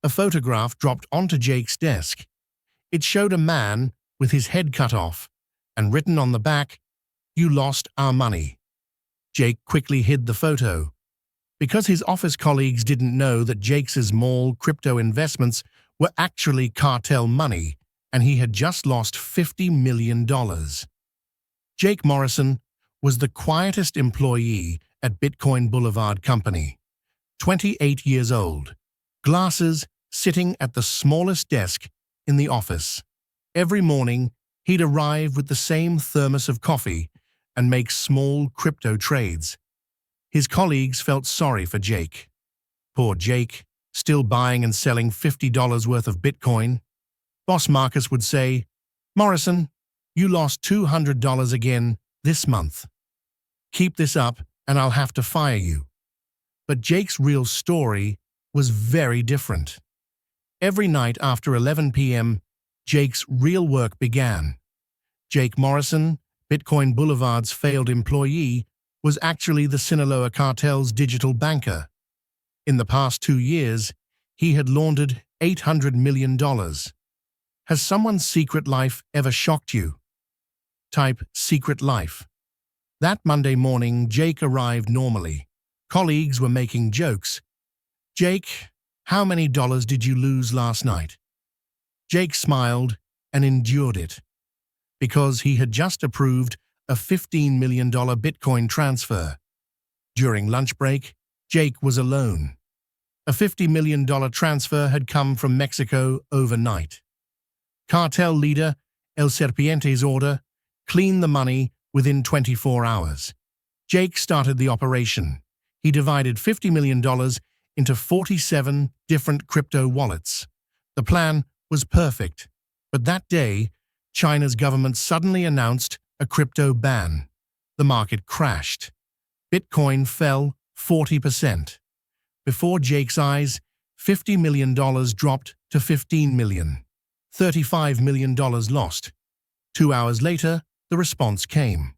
A photograph dropped onto Jake's desk. It showed a man with his head cut off, and written on the back, "You lost our money." Jake quickly hid the photo. Because his office colleagues didn't know that Jake's small crypto investments were actually cartel money, and he had just lost $50 million. Jake Morrison was the quietest employee at Bitcoin Boulevard Company. 28 years old, glasses, sitting at the smallest desk in the office. Every morning, he'd arrive with the same thermos of coffee and make small crypto trades. His colleagues felt sorry for Jake. Poor Jake, still buying and selling $50 worth of Bitcoin. Boss Marcus would say, "Morrison, you lost $200 again this month. Keep this up and I'll have to fire you." But Jake's real story was very different. Every night after 11 p.m., Jake's real work began. Jake Morrison, Bitcoin Boulevard's failed employee, was actually the Sinaloa Cartel's digital banker. In the past 2 years, he had laundered $800 million. Has someone's secret life ever shocked you? Type secret life. That Monday morning, Jake arrived normally. Colleagues were making jokes. "Jake, how many dollars did you lose last night?" Jake smiled and endured it, because he had just approved a $15 million Bitcoin transfer. During lunch break, Jake was alone. A $50 million transfer had come from Mexico overnight. Cartel leader El Serpiente's order: clean the money within 24 hours. Jake started the operation. He divided $50 million into 47 different crypto wallets. The plan was perfect, but that day, China's government suddenly announced a crypto ban. The market crashed. Bitcoin fell 40%. Before Jake's eyes, $50 million dropped to $15 million. $35 million lost. 2 hours later, the response came.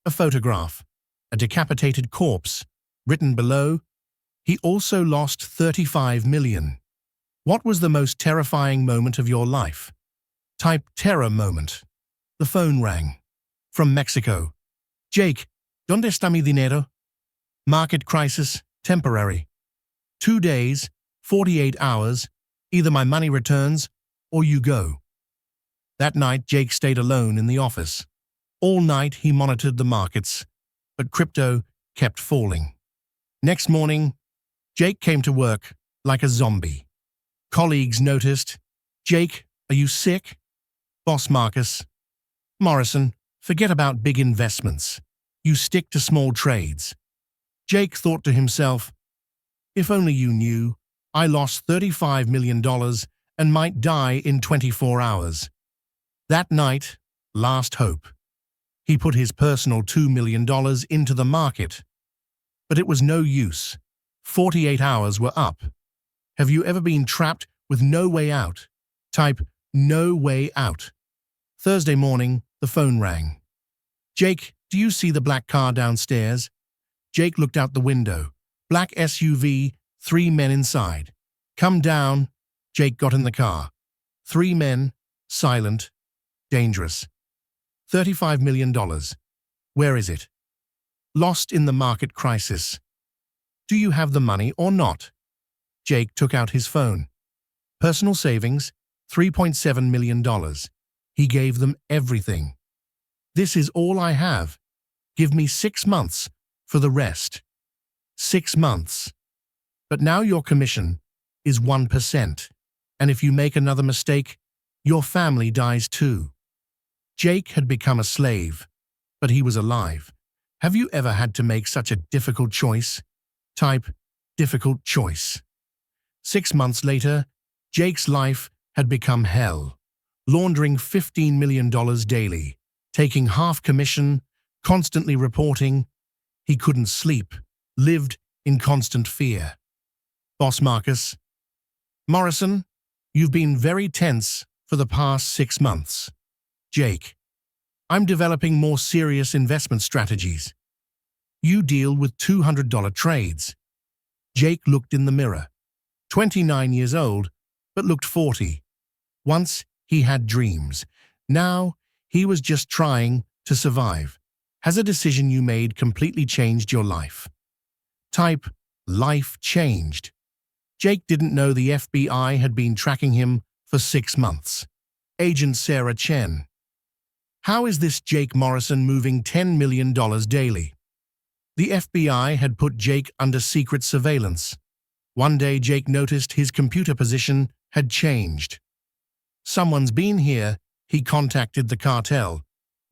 A photograph, a decapitated corpse, written below, "He also lost $35 million. What was the most terrifying moment of your life?" Type terror moment. The phone rang. From Mexico. "Jake, ¿dónde está mi dinero?" Market crisis, temporary. 2 days, 48 hours, either my money returns or you go. That night, Jake stayed alone in the office. All night he monitored the markets, but crypto kept falling. Next morning, Jake came to work like a zombie. Colleagues noticed. "Jake, are you sick?" Boss Marcus: "Morrison, forget about big investments. You stick to small trades." Jake thought to himself, "If only you knew, I lost $35 million and might die in 24 hours. That night, last hope. He put his personal $2 million into the market. But it was no use. 48 hours were up. Have you ever been trapped with no way out? Type no way out. Thursday morning, the phone rang. "Jake, do you see the black car downstairs?" Jake looked out the window. Black SUV, 3 men inside. "Come down." Jake got in the car. 3 men, silent, dangerous. $35 million. Where is it? Lost in the market crisis. Do you have the money or not? Jake took out his phone. Personal savings, $3.7 million. He gave them everything. "This is all I have. Give me 6 months for the rest." 6 months. But now your commission is 1%, and if you make another mistake, your family dies too. Jake had become a slave, but he was alive. Have you ever had to make such a difficult choice? Type difficult choice. 6 months later, Jake's life had become hell. Laundering $15 million daily, taking half commission, constantly reporting. He couldn't sleep, lived in constant fear. Boss Marcus: "Morrison, you've been very tense for the past 6 months." Jake: "I'm developing more serious investment strategies." "You deal with $200 trades." Jake looked in the mirror. 29 years old, but looked 40. Once he had dreams. Now he was just trying to survive. Has a decision you made completely changed your life? Type life changed. Jake didn't know the FBI had been tracking him for 6 months. Agent Sarah Chen. How is this Jake Morrison moving $10 million daily? The FBI had put Jake under secret surveillance. One day Jake noticed his computer position had changed. Someone's been here, he contacted the cartel.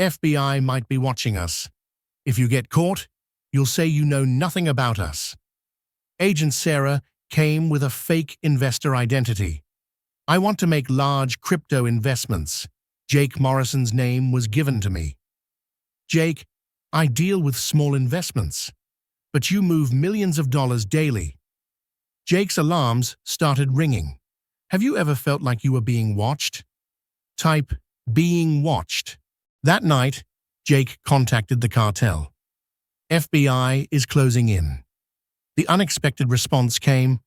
FBI might be watching us. If you get caught, you'll say you know nothing about us. Agent Sarah came with a fake investor identity. I want to make large crypto investments. Jake Morrison's name was given to me. Jake, I deal with small investments, but you move millions of dollars daily. Jake's alarms started ringing. Have you ever felt like you were being watched? Type being watched. That night, Jake contacted the cartel. FBI is closing in. The unexpected response came.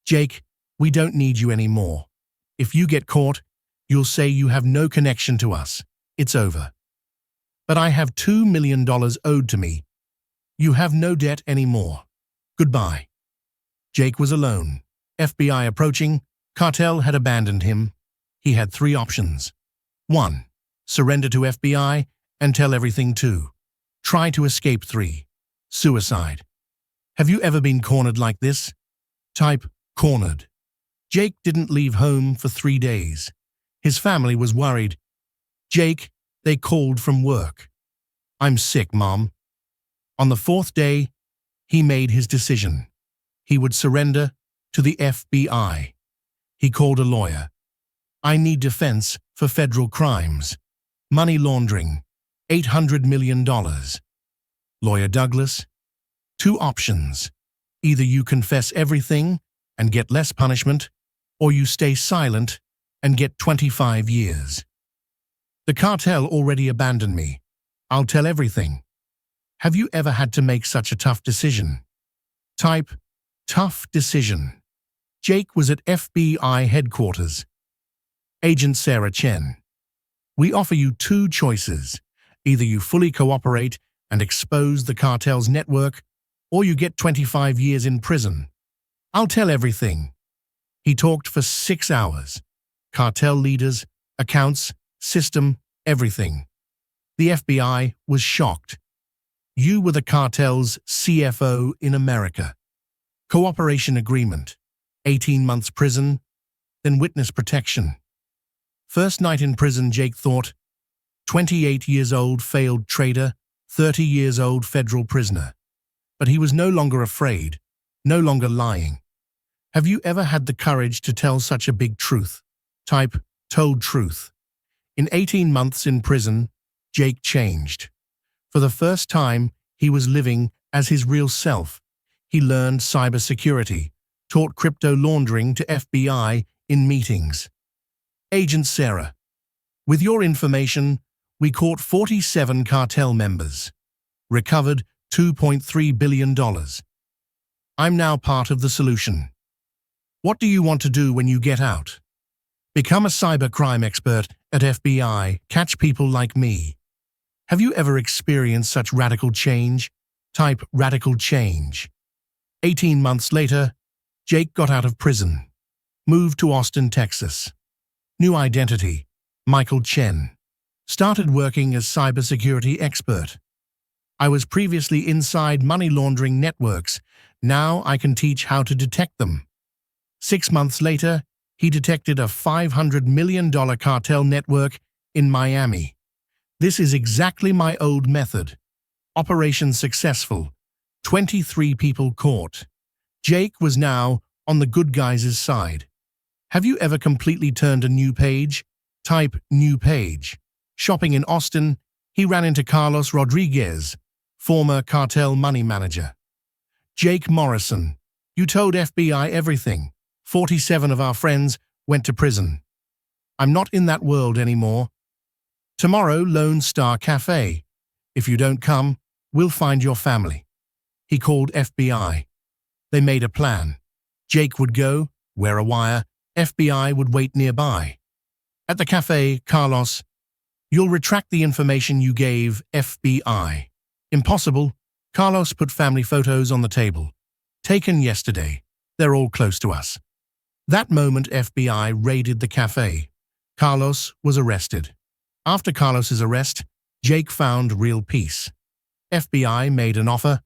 Jake, we don't need you anymore. If you get caught, you'll say you have no connection to us. It's over. But I have $2 million owed to me. You have no debt anymore. Goodbye. Jake was alone. FBI approaching. Cartel had abandoned him. He had 3 options. 1. Surrender to FBI and tell everything. 2. Try to escape. 3. Suicide. Have you ever been cornered like this? Type cornered. Jake didn't leave home for 3 days. His family was worried. Jake, they called from work. I'm sick, Mom. On the 4th day, he made his decision. He would surrender to the FBI. He called a lawyer. I need defense for federal crimes. Money laundering. $800 million. Lawyer Douglas. 2 options. Either you confess everything and get less punishment, or you stay silent and get 25 years. The cartel already abandoned me. I'll tell everything. Have you ever had to make such a tough decision? Type tough decision. Jake was at FBI headquarters. Agent Sarah Chen. We offer you 2 choices. Either you fully cooperate and expose the cartel's network, or you get 25 years in prison. I'll tell everything. He talked for 6 hours. Cartel leaders, accounts, system, everything. The FBI was shocked. You were the cartel's CFO in America. Cooperation agreement. 18 months prison, then witness protection. First night in prison, Jake thought, 28 years old failed trader, 30 years old federal prisoner. But he was no longer afraid, no longer lying. Have you ever had the courage to tell such a big truth? Type told truth. In 18 months in prison, Jake changed. For the first time, he was living as his real self. He learned cybersecurity, taught crypto laundering to FBI in meetings. Agent Sarah. With your information, we caught 47 cartel members. Recovered $2.3 billion. I'm now part of the solution. What do you want to do when you get out? Become a cybercrime expert at FBI. Catch people like me. Have you ever experienced such radical change? Type radical change. 18 months later, Jake got out of prison. Moved to Austin, Texas. New identity, Michael Chen. Started working as cybersecurity expert. I was previously inside money laundering networks. Now I can teach how to detect them. 6 months later, he detected a $500 million cartel network in Miami. This is exactly my old method. Operation successful. 23 people caught. Jake was now on the good guys' side. Have you ever completely turned a new page? Type new page. Shopping in Austin, he ran into Carlos Rodriguez, former cartel money manager. Jake Morrison. You told FBI everything. 47 of our friends went to prison. I'm not in that world anymore. Tomorrow, Lone Star Cafe. If you don't come, we'll find your family. He called FBI. They made a plan. Jake would go, wear a wire, FBI would wait nearby. At the cafe, Carlos, you'll retract the information you gave FBI. Impossible. Carlos put family photos on the table. Taken yesterday. They're all close to us. That moment, FBI raided the cafe. Carlos was arrested. After Carlos's arrest, Jake found real peace. FBI made an offer.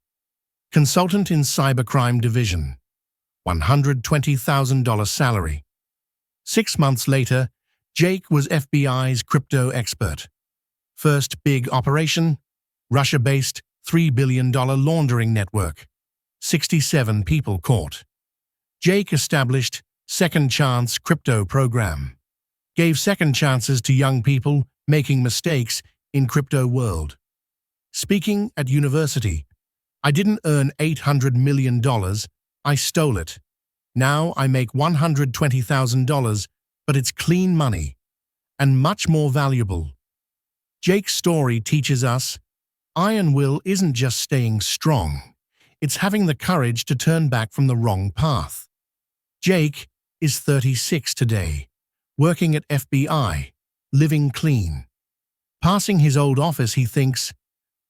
Consultant in Cybercrime Division. $120,000 salary. 6 months later, Jake was FBI's crypto expert. First big operation, Russia-based $3 billion laundering network. 67 people caught. Jake established Second Chance crypto program. Gave second chances to young people making mistakes in crypto world. Speaking at university, I didn't earn $800 million, I stole it. Now I make $120,000, but it's clean money and much more valuable. Jake's story teaches us iron will isn't just staying strong, it's having the courage to turn back from the wrong path. Jake is 36 today, working at FBI, living clean. Passing his old office, he thinks,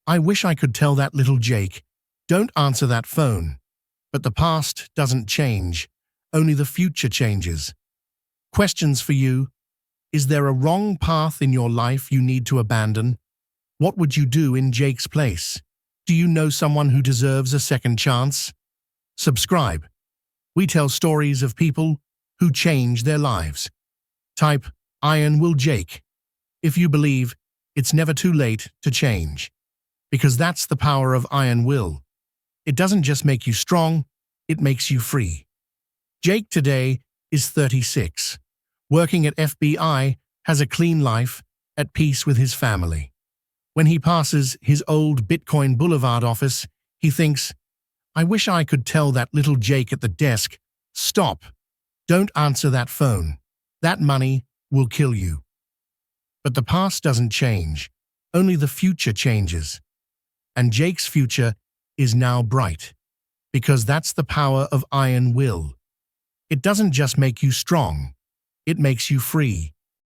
I wish I could tell that little Jake, don't answer that phone. But the past doesn't change, only the future changes. Questions for you. Is there a wrong path in your life you need to abandon? What would you do in Jake's place? Do you know someone who deserves a second chance? Subscribe. We tell stories of people who change their lives. Type Iron Will Jake if you believe it's never too late to change. Because that's the power of iron will. It doesn't just make you strong, it makes you free. Jake today is 36. Working at FBI, has a clean life, at peace with his family. When he passes his old Bitcoin Boulevard office, he thinks, I wish I could tell that little Jake at the desk, stop, don't answer that phone. That money will kill you. But the past doesn't change, only the future changes. And Jake's future is now bright, because that's the power of iron will. It doesn't just make you strong, it makes you free.